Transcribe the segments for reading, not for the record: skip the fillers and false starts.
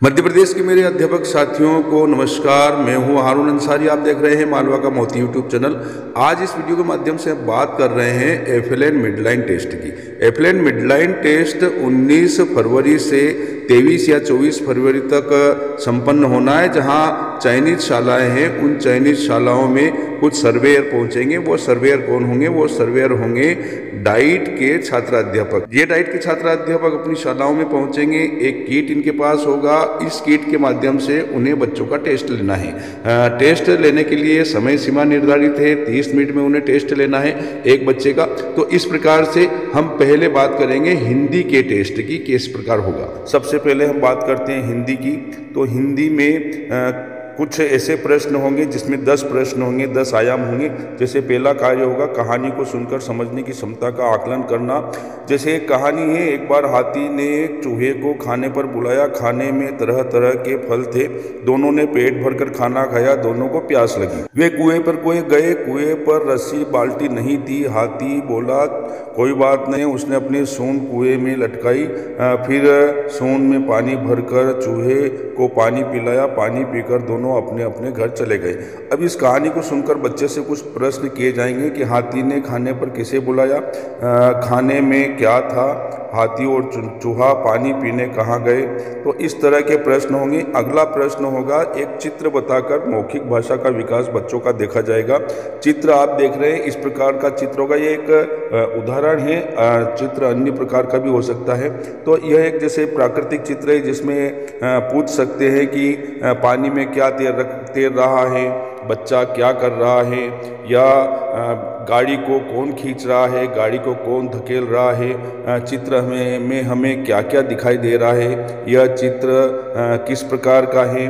मध्य प्रदेश के मेरे अध्यापक साथियों को नमस्कार। मैं हूं हारून अंसारी। आप देख रहे हैं मालवा का मोती यूट्यूब चैनल। आज इस वीडियो के माध्यम से हम बात कर रहे हैं एफएलएन मिडलाइन टेस्ट की। एफएलएन मिडलाइन टेस्ट 19 फरवरी से 23 या 24 फरवरी तक संपन्न होना है। जहां चयनित शालाएं हैं, उन चयनित शालाओं में कुछ सर्वेयर पहुंचेंगे। वो सर्वेयर कौन होंगे? वो सर्वेयर होंगे डाइट के छात्राध्यापक। ये डाइट के छात्राध्यापक अपनी शालाओं में पहुंचेंगे। एक किट इनके पास होगा। इस किट के माध्यम से उन्हें बच्चों का टेस्ट लेना है। टेस्ट लेने के लिए समय सीमा निर्धारित है। 30 मिनट में उन्हें टेस्ट लेना है एक बच्चे का। तो इस प्रकार से हम पहले बात करेंगे हिंदी के टेस्ट की, किस प्रकार होगा। सबसे पहले हम बात करते हैं हिंदी की। तो हिंदी में कुछ ऐसे प्रश्न होंगे जिसमें 10 प्रश्न होंगे, 10 आयाम होंगे। जैसे पहला कार्य होगा कहानी को सुनकर समझने की क्षमता का आकलन करना। जैसे एक कहानी है, एक बार हाथी ने एक चूहे को खाने पर बुलाया। खाने में तरह तरह के फल थे। दोनों ने पेट भरकर खाना खाया। दोनों को प्यास लगी। वे कुएं पर गए। कुएं पर रस्सी बाल्टी नहीं थी। हाथी बोला कोई बात नहीं। उसने अपनी सूंड कुएं में लटकाई। फिर सूंड में पानी भरकर चूहे को पानी पिलाया। पानी पीकर दोनों अपने अपने घर चले गए। अब इस कहानी को सुनकर बच्चे से कुछ प्रश्न किए जाएंगे कि हाथी ने खाने पर किसे बुलाया, खाने में क्या था, हाथी और चूहा पानी पीने कहाँ गए। तो इस तरह के प्रश्न होंगे। अगला प्रश्न होगा एक चित्र बताकर मौखिक भाषा का विकास बच्चों का देखा जाएगा। चित्र आप देख रहे हैं, इस प्रकार का चित्र होगा। ये एक उदाहरण है। चित्र अन्य प्रकार का भी हो सकता है। तो यह एक जैसे प्राकृतिक चित्र है जिसमें पूछ सकते हैं कि पानी में क्या तैर रहा है, बच्चा क्या कर रहा है, या गाड़ी को कौन खींच रहा है, गाड़ी को कौन धकेल रहा है। चित्र में हमें क्या क्या दिखाई दे रहा है, यह चित्र किस प्रकार का है,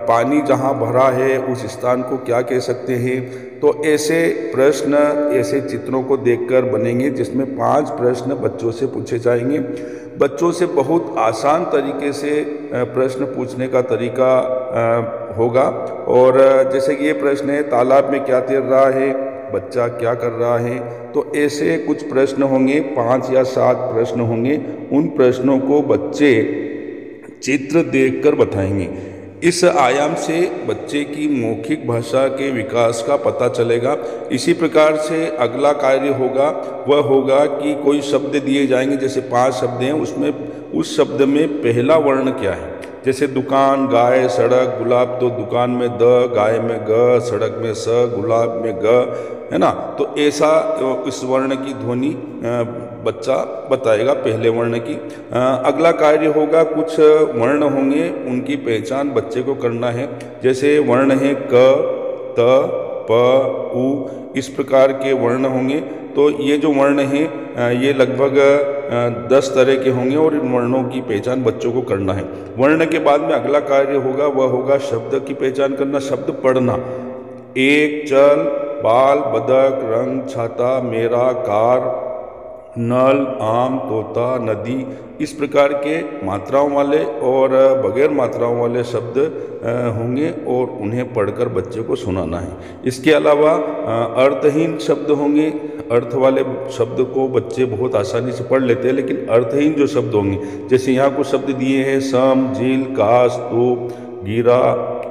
पानी जहाँ भरा है उस स्थान को क्या कह सकते हैं। तो ऐसे प्रश्न ऐसे चित्रों को देखकर बनेंगे जिसमें 5 प्रश्न बच्चों से पूछे जाएंगे। बच्चों से बहुत आसान तरीके से प्रश्न पूछने का तरीका होगा। और जैसे कि ये प्रश्न है तालाब में क्या तैर रहा है, बच्चा क्या कर रहा है। तो ऐसे कुछ प्रश्न होंगे, 5 या 7 प्रश्न होंगे। उन प्रश्नों को बच्चे चित्र देखकर बताएंगे। इस आयाम से बच्चे की मौखिक भाषा के विकास का पता चलेगा। इसी प्रकार से अगला कार्य होगा वह होगा कि कोई शब्द दिए जाएंगे। जैसे 5 शब्द हैं, उसमें उस शब्द में पहला वर्ण क्या है। जैसे दुकान, गाय, सड़क, गुलाब। तो दुकान में द, गाय में ग, सड़क में स, गुलाब में ग, है ना। तो ऐसा इस वर्ण की ध्वनि बच्चा बताएगा, पहले वर्ण की। अगला कार्य होगा कुछ वर्ण होंगे, उनकी पहचान बच्चे को करना है। जैसे वर्ण है क, त, प, उ। इस प्रकार के वर्ण होंगे। तो ये जो वर्ण हैं ये लगभग 10 तरह के होंगे और इन वर्णों की पहचान बच्चों को करना है। वर्ण के बाद में अगला कार्य होगा वह होगा शब्द की पहचान करना, शब्द पढ़ना। एक, चल, बाल, बदक, रंग, छाता, मेरा, कार, नल, आम, तोता, नदी। इस प्रकार के मात्राओं वाले और बगैर मात्राओं वाले शब्द होंगे और उन्हें पढ़कर बच्चे को सुनाना है। इसके अलावा अर्थहीन शब्द होंगे। अर्थ वाले शब्द को बच्चे बहुत आसानी से पढ़ लेते हैं, लेकिन अर्थहीन जो शब्द होंगे, जैसे यहाँ कुछ शब्द दिए हैं सम, झील, काश, तूप, गिरा,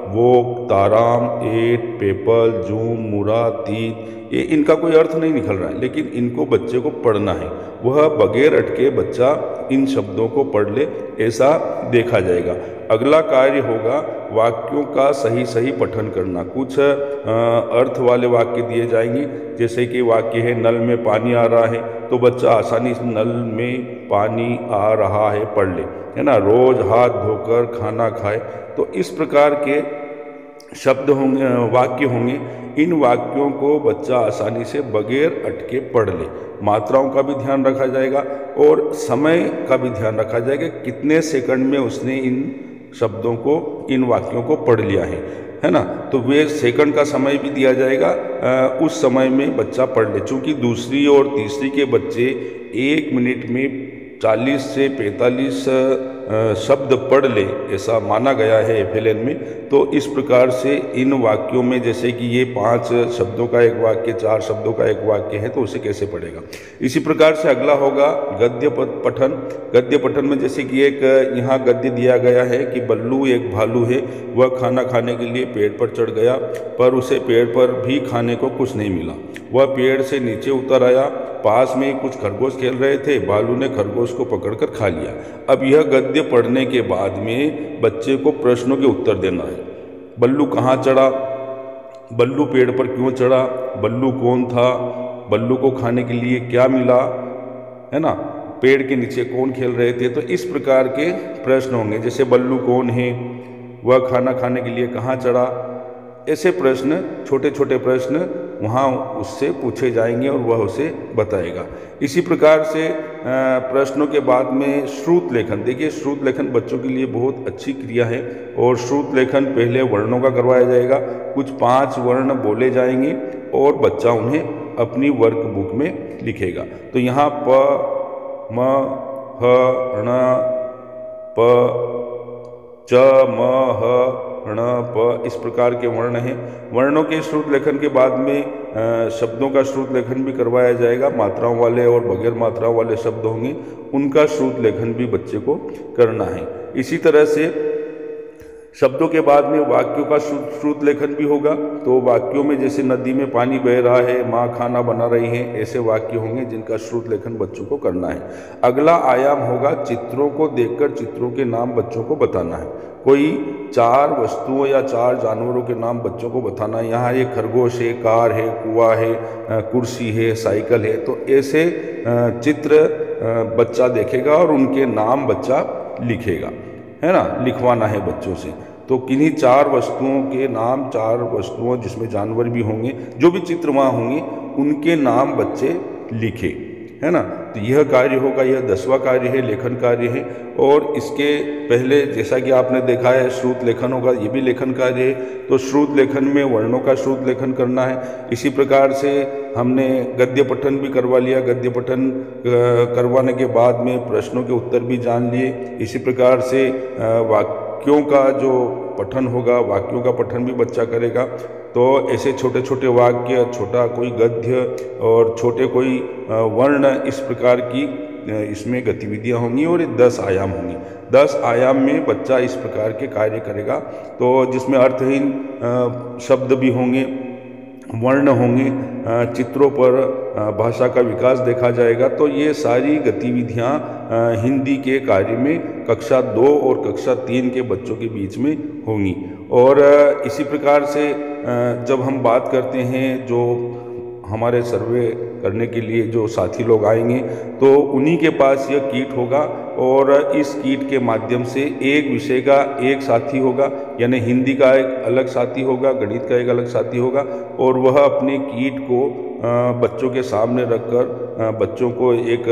वोक, ताराम, एट, पेपल, जूम, मुरा, तीत। ये इनका कोई अर्थ नहीं निकल रहा है, लेकिन इनको बच्चे को पढ़ना है। वह बगैर अटके बच्चा इन शब्दों को पढ़ ले, ऐसा देखा जाएगा। अगला कार्य होगा वाक्यों का सही सही पठन करना। कुछ अर्थ वाले वाक्य दिए जाएंगे। जैसे कि वाक्य है नल में पानी आ रहा है, तो बच्चा आसानी से नल में पानी आ रहा है पढ़ ले, है ना। रोज हाथ धोकर खाना खाए। तो इस प्रकार के शब्द होंगे, वाक्य होंगे। इन वाक्यों को बच्चा आसानी से बगैर अटके पढ़ ले। मात्राओं का भी ध्यान रखा जाएगा और समय का भी ध्यान रखा जाएगा, कितने सेकंड में उसने इन शब्दों को, इन वाक्यों को पढ़ लिया है ना। तो वे सेकंड का समय भी दिया जाएगा, उस समय में बच्चा पढ़ ले। चूँकि दूसरी और तीसरी के बच्चे 1 मिनट में 40 से 45 शब्द पढ़ ले, ऐसा माना गया है एफएलएन में। तो इस प्रकार से इन वाक्यों में, जैसे कि ये 5 शब्दों का एक वाक्य, 4 शब्दों का एक वाक्य है, तो उसे कैसे पढ़ेगा। इसी प्रकार से अगला होगा गद्य पठन। गद्य पठन में जैसे कि एक यहाँ गद्य दिया गया है कि बल्लू एक भालू है, वह खाना खाने के लिए पेड़ पर चढ़ गया, पर उसे पेड़ पर भी खाने को कुछ नहीं मिला। वह पेड़ से नीचे उतर आया, पास में कुछ खरगोश खेल रहे थे, भालू ने खरगोश को पकड़कर खा लिया। अब यह गद्य पढ़ने के बाद में बच्चे को प्रश्नों के उत्तर देना है। बल्लू कहाँ चढ़ा, बल्लू पेड़ पर क्यों चढ़ा, बल्लू कौन था, बल्लू को खाने के लिए क्या मिला, है ना, पेड़ के नीचे कौन खेल रहे थे। तो इस प्रकार के प्रश्न होंगे, जैसे बल्लू कौन है, वह खाना खाने के लिए कहाँ चढ़ा। ऐसे प्रश्न, छोटे छोटे प्रश्न वहाँ उससे पूछे जाएंगे और वह उसे बताएगा। इसी प्रकार से प्रश्नों के बाद में श्रुत लेखन। देखिए, श्रुत लेखन बच्चों के लिए बहुत अच्छी क्रिया है और श्रुत लेखन पहले वर्णों का करवाया जाएगा। कुछ 5 वर्ण बोले जाएंगे और बच्चा उन्हें अपनी वर्क बुक में लिखेगा। तो यहाँ प, म, ह, ण, प, च, म, ह, ण, प, इस प्रकार के वर्ण हैं। वर्णों के श्रुत लेखन के बाद में शब्दों का श्रुत लेखन भी करवाया जाएगा। मात्राओं वाले और बगैर मात्राओं वाले शब्द होंगे, उनका श्रुत लेखन भी बच्चे को करना है। इसी तरह से शब्दों के बाद में वाक्यों का श्रुत लेखन भी होगा। तो वाक्यों में जैसे नदी में पानी बह रहा है, माँ खाना बना रही है, ऐसे वाक्य होंगे जिनका श्रुत लेखन बच्चों को करना है। अगला आयाम होगा चित्रों को देखकर चित्रों के नाम बच्चों को बताना है। कोई 4 वस्तुओं या 4 जानवरों के नाम बच्चों को बताना है। यहाँ एक खरगोश है, कार है, कुआं है, कुर्सी है, साइकिल है। तो ऐसे चित्र बच्चा देखेगा और उनके नाम बच्चा लिखेगा, है ना, लिखवाना है बच्चों से। तो किन्हीं 4 वस्तुओं के नाम, 4 वस्तुओं जिसमें जानवर भी होंगे, जो भी चित्र वहाँ होंगे, उनके नाम बच्चे लिखे, है ना। तो यह कार्य होगा, यह 10वां कार्य है, लेखन कार्य है। और इसके पहले जैसा कि आपने देखा है श्रुत लेखन होगा, ये भी लेखन कार्य है। तो श्रुत लेखन में वर्णों का श्रुत लेखन करना है। इसी प्रकार से हमने गद्य पठन भी करवा लिया। गद्य पठन करवाने के बाद में प्रश्नों के उत्तर भी जान लिए। इसी प्रकार से वाक्यों का जो पठन होगा, वाक्यों का पठन भी बच्चा करेगा। तो ऐसे छोटे छोटे वाक्य, छोटा कोई गद्य और छोटे कोई वर्ण, इस प्रकार की इसमें गतिविधियां होंगी और 10 आयाम होंगी। 10 आयाम में बच्चा इस प्रकार के कार्य करेगा। तो जिसमें अर्थहीन शब्द भी होंगे, वर्ण होंगे, चित्रों पर भाषा का विकास देखा जाएगा। तो ये सारी गतिविधियां हिंदी के कार्य में कक्षा 2 और कक्षा 3 के बच्चों के बीच में होंगी। और इसी प्रकार से जब हम बात करते हैं, जो हमारे सर्वे करने के लिए जो साथी लोग आएंगे, तो उन्हीं के पास यह किट होगा और इस किट के माध्यम से एक विषय का एक साथी होगा, यानी हिंदी का एक अलग साथी होगा, गणित का एक अलग साथी होगा। और वह अपने किट को बच्चों के सामने रखकर बच्चों को एक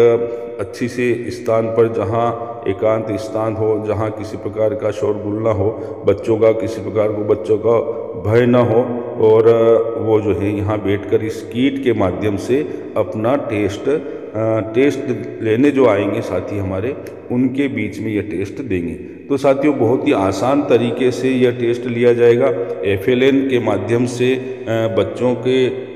अच्छी से स्थान पर, जहां एकांत स्थान हो, जहां किसी प्रकार का शोरगुल ना हो, बच्चों का किसी प्रकार को बच्चों का भय ना हो, और वो जो है यहाँ बैठकर इस किट के माध्यम से अपना टेस्ट लेने जो आएंगे साथी हमारे, उनके बीच में यह टेस्ट देंगे। तो साथियों, बहुत ही आसान तरीके से यह टेस्ट लिया जाएगा। एफएलएन के माध्यम से बच्चों के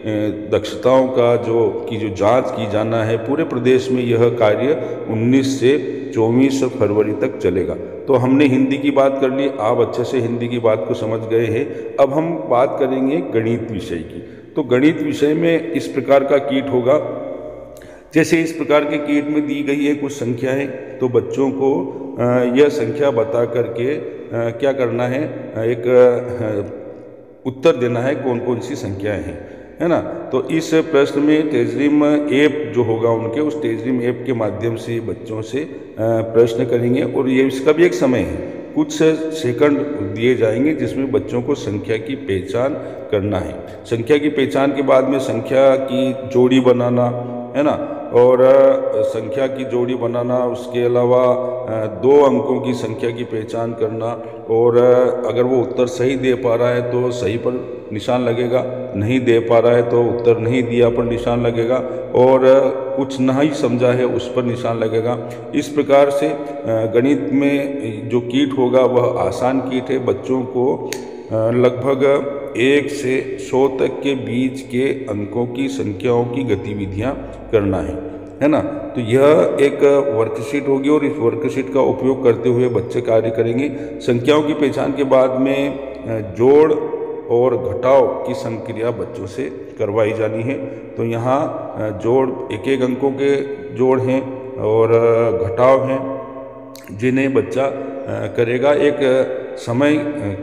दक्षताओं का जो जांच की जाना है, पूरे प्रदेश में यह कार्य 19 से 24 फरवरी तक चलेगा। तो हमने हिंदी की बात कर ली, आप अच्छे से हिंदी की बात को समझ गए हैं। अब हम बात करेंगे गणित विषय की। तो गणित विषय में इस प्रकार का किट होगा। जैसे इस प्रकार के किट में दी गई है कुछ संख्याएं, तो बच्चों को यह संख्या बता करके क्या करना है, एक उत्तर देना है कौन कौन सी संख्याएं हैं, है ना। तो इस प्रश्न में टेजरिम ऐप जो होगा उनके, उस टेजरिम ऐप के माध्यम से बच्चों से प्रश्न करेंगे। और ये इसका भी एक समय है, कुछ सेकंड दिए जाएंगे जिसमें बच्चों को संख्या की पहचान करना है। संख्या की पहचान के बाद में संख्या की जोड़ी बनाना, है ना, और संख्या की जोड़ी बनाना, उसके अलावा 2 अंकों की संख्या की पहचान करना, और अगर वो उत्तर सही दे पा रहा है तो सही पर निशान लगेगा, नहीं दे पा रहा है तो उत्तर नहीं दिया पर निशान लगेगा, और कुछ नहीं समझा है उस पर निशान लगेगा। इस प्रकार से गणित में जो कीट होगा वह आसान कीट है। बच्चों को लगभग 1 से 100 तक के बीच के अंकों की संख्याओं की गतिविधियां करना है ना। तो यह एक वर्कशीट होगी और इस वर्कशीट का उपयोग करते हुए बच्चे कार्य करेंगे। संख्याओं की पहचान के बाद में जोड़ और घटाव की संक्रिया बच्चों से करवाई जानी है। तो यहाँ जोड़ 1-1 अंकों के जोड़ हैं और घटाव हैं जिन्हें बच्चा करेगा। एक समय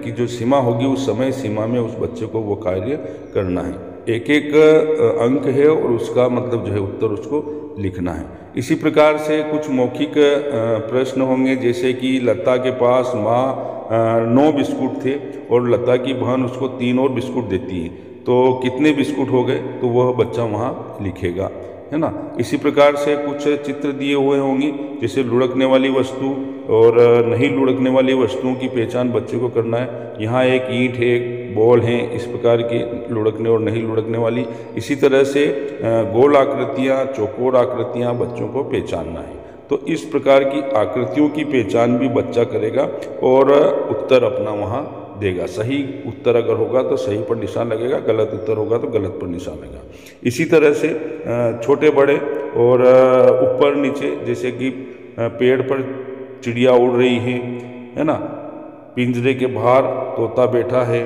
की जो सीमा होगी उस समय सीमा में उस बच्चे को वो कार्य करना है। 1-1 अंक है और उसका मतलब जो है उत्तर उसको लिखना है। इसी प्रकार से कुछ मौखिक प्रश्न होंगे, जैसे कि लता के पास माँ 9 बिस्कुट थे और लता की बहन उसको 3 और बिस्कुट देती है, तो कितने बिस्कुट हो गए, तो वह बच्चा वहाँ लिखेगा, है ना। इसी प्रकार से कुछ चित्र दिए हुए होंगे, जैसे लुढ़कने वाली वस्तु और नहीं लुढ़कने वाली वस्तुओं की पहचान बच्चे को करना है। यहाँ एक ईंट है, एक बॉल है, इस प्रकार की लुढ़कने और नहीं लुढ़कने वाली। इसी तरह से गोल आकृतियाँ, चौकोर आकृतियाँ बच्चों को पहचानना है। तो इस प्रकार की आकृतियों की पहचान भी बच्चा करेगा और उत्तर अपना वहाँ देगा। सही उत्तर अगर होगा तो सही पर निशान लगेगा, गलत उत्तर होगा तो गलत पर निशान लगेगा। इसी तरह से छोटे बड़े और ऊपर नीचे, जैसे कि पेड़ पर चिड़िया उड़ रही है ना, पिंजरे के बाहर तोता बैठा है,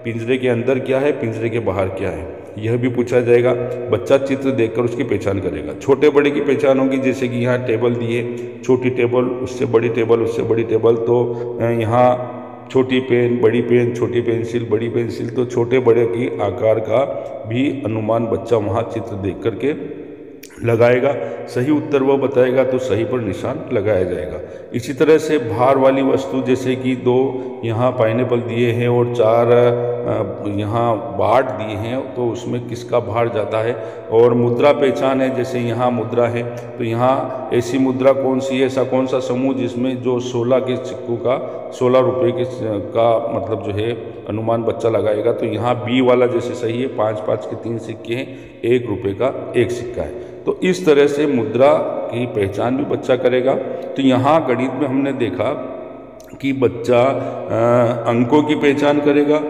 पिंजरे के अंदर क्या है, पिंजरे के बाहर क्या है, यह भी पूछा जाएगा। बच्चा चित्र देखकर उसकी पहचान करेगा। छोटे बड़े की पहचान होगी, जैसे कि यहाँ टेबल दी है, छोटी टेबल, उससे बड़ी टेबल, उससे बड़ी टेबल, तो यहाँ छोटी पेन, बड़ी पेन, छोटी पेंसिल, बड़ी पेंसिल, तो छोटे बड़े की आकार का भी अनुमान बच्चा वहाँ चित्र देख करके लगाएगा। सही उत्तर वो बताएगा तो सही पर निशान लगाया जाएगा। इसी तरह से भार वाली वस्तु, जैसे कि 2 यहाँ पाइनएप्पल दिए हैं और 4 यहाँ बाट दिए हैं, तो उसमें किसका भार ज़्यादा है। और मुद्रा पहचान है, जैसे यहाँ मुद्रा है, तो यहाँ ऐसी मुद्रा कौन सी है, ऐसा कौन सा समूह जिसमें जो 16 के सिक्कों का 16 रुपये का मतलब जो है अनुमान बच्चा लगाएगा। तो यहाँ बी वाला जैसे सही है, 5-5 के 3 सिक्के हैं, 1 रुपये का 1 सिक्का है। तो इस तरह से मुद्रा की पहचान भी बच्चा करेगा। तो यहाँ गणित में हमने देखा कि बच्चा अंकों की पहचान करेगा,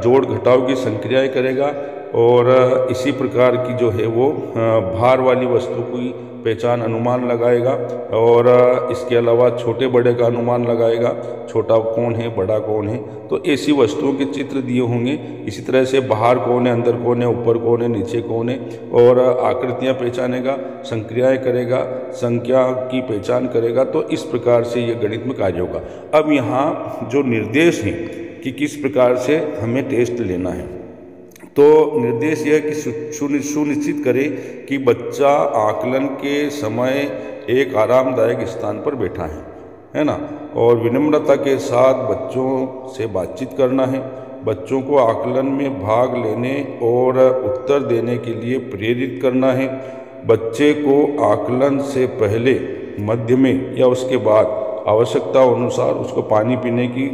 जोड़ घटाव की संक्रियाएं करेगा और इसी प्रकार की जो है वो भार वाली वस्तु की पहचान अनुमान लगाएगा और इसके अलावा छोटे बड़े का अनुमान लगाएगा, छोटा कौन है, बड़ा कौन है। तो ऐसी वस्तुओं के चित्र दिए होंगे। इसी तरह से बाहर कौन है, अंदर कौन है, ऊपर कौन है, नीचे कौन है, और आकृतियाँ पहचानेगा, संक्रियाएँ करेगा, संख्या की पहचान करेगा। तो इस प्रकार से ये गणित में कार्य होगा। अब यहाँ जो निर्देश हैं कि किस प्रकार से हमें टेस्ट लेना है, तो निर्देश यह कि सुनिश्चित करें कि बच्चा आकलन के समय एक आरामदायक स्थान पर बैठा है ना, और विनम्रता के साथ बच्चों से बातचीत करना है। बच्चों को आकलन में भाग लेने और उत्तर देने के लिए प्रेरित करना है। बच्चे को आकलन से पहले, मध्य में या उसके बाद आवश्यकता अनुसार उसको पानी पीने की,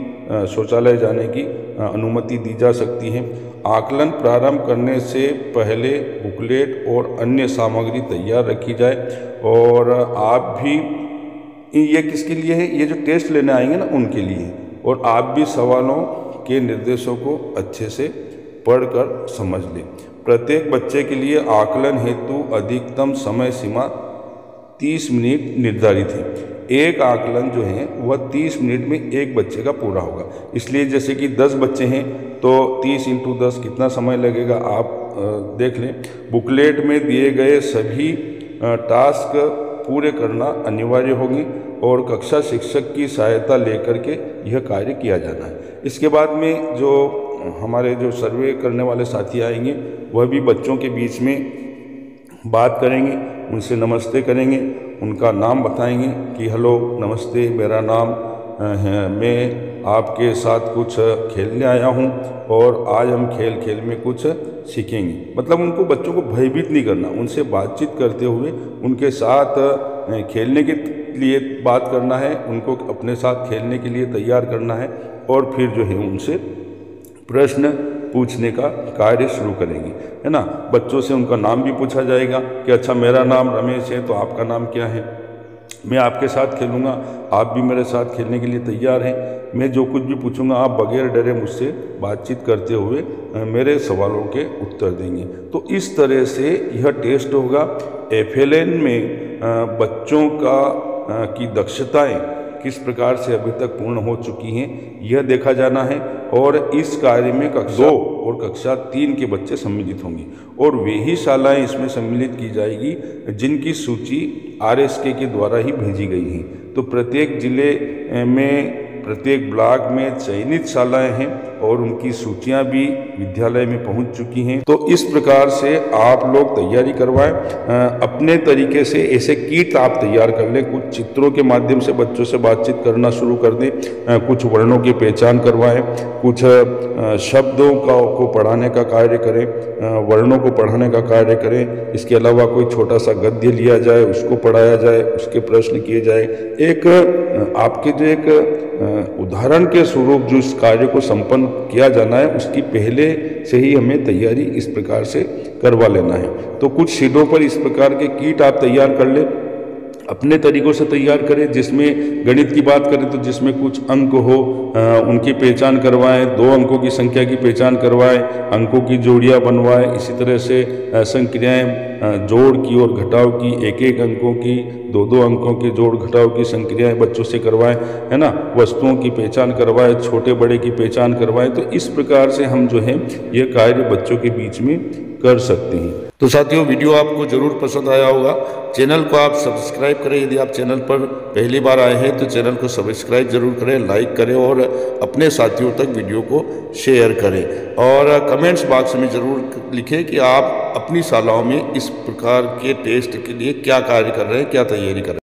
शौचालय जाने की अनुमति दी जा सकती है। आकलन प्रारंभ करने से पहले बुकलेट और अन्य सामग्री तैयार रखी जाए। और आप भी, ये किसके लिए है, ये जो टेस्ट लेने आएंगे ना उनके लिए, और आप भी सवालों के निर्देशों को अच्छे से पढ़कर समझ लें। प्रत्येक बच्चे के लिए आकलन हेतु अधिकतम समय सीमा 30 मिनट निर्धारित है। एक आकलन जो है वह 30 मिनट में एक बच्चे का पूरा होगा। इसलिए जैसे कि 10 बच्चे हैं तो 30 × 10 कितना समय लगेगा आप देख लें। बुकलेट में दिए गए सभी टास्क पूरे करना अनिवार्य होगी और कक्षा शिक्षक की सहायता लेकर के यह कार्य किया जाना है। इसके बाद में जो हमारे जो सर्वे करने वाले साथी आएंगे वह भी बच्चों के बीच में बात करेंगे, उनसे नमस्ते करेंगे, उनका नाम बताएंगे कि हेलो नमस्ते, मेरा नाम है, मैं आपके साथ कुछ खेलने आया हूं और आज हम खेल में कुछ सीखेंगे। मतलब उनको, बच्चों को भयभीत नहीं करना, उनसे बातचीत करते हुए उनके साथ खेलने के लिए बात करना है, उनको अपने साथ खेलने के लिए तैयार करना है और फिर जो है उनसे प्रश्न पूछने का कार्य शुरू करेंगी, है ना। बच्चों से उनका नाम भी पूछा जाएगा कि अच्छा मेरा नाम रमेश है तो आपका नाम क्या है, मैं आपके साथ खेलूँगा, आप भी मेरे साथ खेलने के लिए तैयार हैं। मैं जो कुछ भी पूछूंगा आप बगैर डरे मुझसे बातचीत करते हुए मेरे सवालों के उत्तर देंगे। तो इस तरह से यह टेस्ट होगा। FLN में बच्चों की दक्षताएं किस प्रकार से अभी तक पूर्ण हो चुकी हैं यह देखा जाना है, और इस कार्य में कक्षा 2 और कक्षा 3 के बच्चे सम्मिलित होंगे, और वे ही शालाएँ इसमें सम्मिलित की जाएगी जिनकी सूची RSK के द्वारा ही भेजी गई हैं। तो प्रत्येक जिले में, प्रत्येक ब्लॉक में चयनित शालाएँ हैं और उनकी सूचियां भी विद्यालय में पहुंच चुकी हैं। तो इस प्रकार से आप लोग तैयारी करवाएं, अपने तरीके से ऐसे किट आप तैयार कर लें। कुछ चित्रों के माध्यम से बच्चों से बातचीत करना शुरू कर दें, कुछ वर्णों की पहचान करवाएं, कुछ शब्दों को पढ़ाने का कार्य करें, वर्णों को पढ़ाने का कार्य करें। इसके अलावा कोई छोटा सा गद्य लिया जाए, उसको पढ़ाया जाए, उसके प्रश्न किए जाए। एक आपके जो एक उदाहरण के स्वरूप जो इस कार्य को संपन्न किया जाना है उसकी पहले से ही हमें तैयारी इस प्रकार से करवा लेना है। तो कुछ शीटों पर इस प्रकार के किट आप तैयार कर लें, अपने तरीकों से तैयार करें। जिसमें गणित की बात करें तो जिसमें कुछ अंक हो उनकी पहचान करवाएं, 2 अंकों की संख्या की पहचान करवाएं, अंकों की जोड़ियां बनवाएं। इसी तरह से संक्रियाएं जोड़ की और घटाव की, 1-1 अंकों की, 2-2 अंकों की जोड़ घटाव की संक्रियाएं बच्चों से करवाएं, है ना। वस्तुओं की पहचान करवाएं, छोटे बड़े की पहचान करवाएं। तो इस प्रकार से हम जो है ये कार्य बच्चों के बीच में कर सकते हैं। तो साथियों वीडियो आपको जरूर पसंद आया होगा। चैनल को आप सब्सक्राइब करें, यदि आप चैनल पर पहली बार आए हैं तो चैनल को सब्सक्राइब जरूर करें, लाइक करें और अपने साथियों तक वीडियो को शेयर करें। और कमेंट्स बॉक्स में ज़रूर लिखें कि आप अपनी शालाओं में इस प्रकार के टेस्ट के लिए क्या कार्य कर रहे हैं, क्या तैयारी कर रहे हैं।